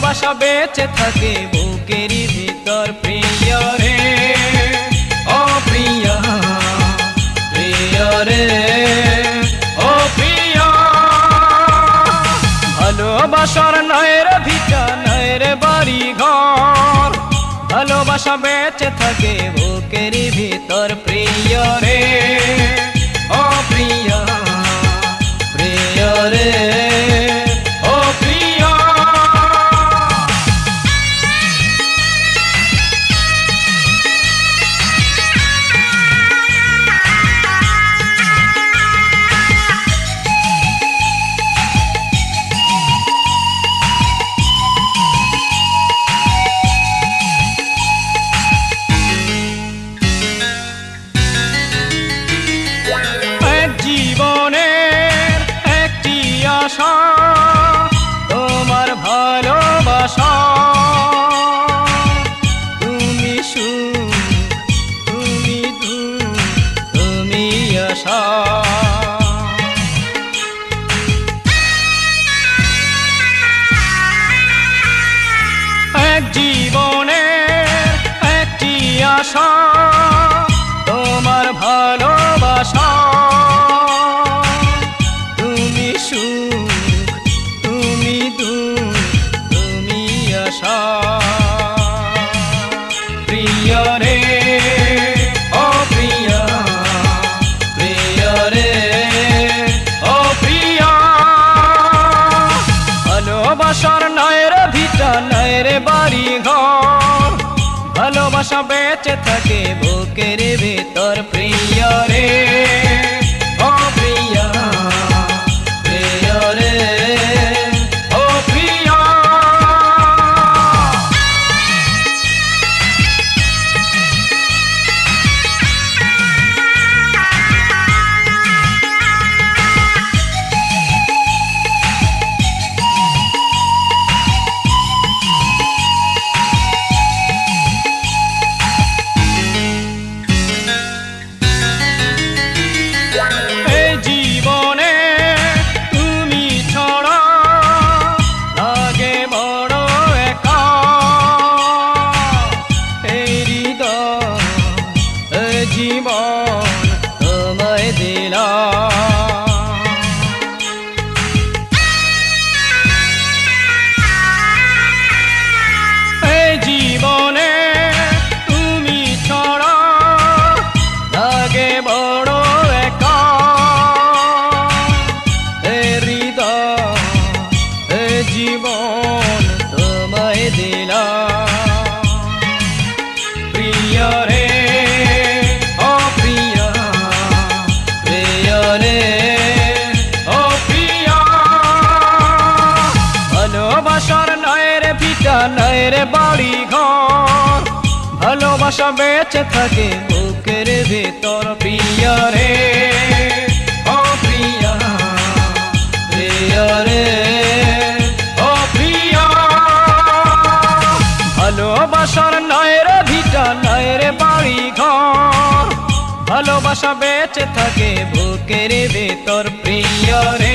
ভালোবাসা বেঁচে থাকে বুকেরই ভিতর প্রিয় রে, ও প্রিয়, প্রিয় রে, ও প্রিয়। ভালোবাসার নয়ের ভিটা নয়ের বাড়ি ঘর, ভালোবাসা বেঁচে থাকে বুকেরই ভিতর প্রিয় রে, ও প্রিয়, প্রিয় রে, ও প্রিয়। জীবনের একটি আশা তোমার ভালোবাসা, তুমি সুখ, তুমি দুঃখ, তুমি আশা। এক জীবনের একটি আশা তোমার ভালোবাসা, তুমি সুখ, তুমি দুঃখ, তুমি আশা। প্রিয় রে, ও প্রিয়, প্রিয় রে, ও প্রিয়। ভালোবাসার নয়ের ভিটা নয়ের বাড়ি ঘর, ভালোবাসা বেঁচে থাকে বুকের ভিতর প্রিয় রে, ও প্রিয়, প্রিয় রে, ও প্রিয়। জীবন তোমায় দিলাম, এই জীবনে তুমি ছাড়া লাগে বড় একা। এই হৃদয়, এই জীবন তোমায় দিলাম, প্রিয় রে, ভালোবাসার নয়ের ভিটা নয়ের বাড়ি ঘর, ভালোবাসা বেঁচে থাকে বুকের ভিতর প্রিয় রে, ও প্রিয়, প্রিয় রে, ও প্রিয়। ভালোবাসার নয়ের ভিটা নয়ের বাড়ি ঘর, ভালোবাসা বেঁচে থাকে বুকের ভিতর প্রিয় রে।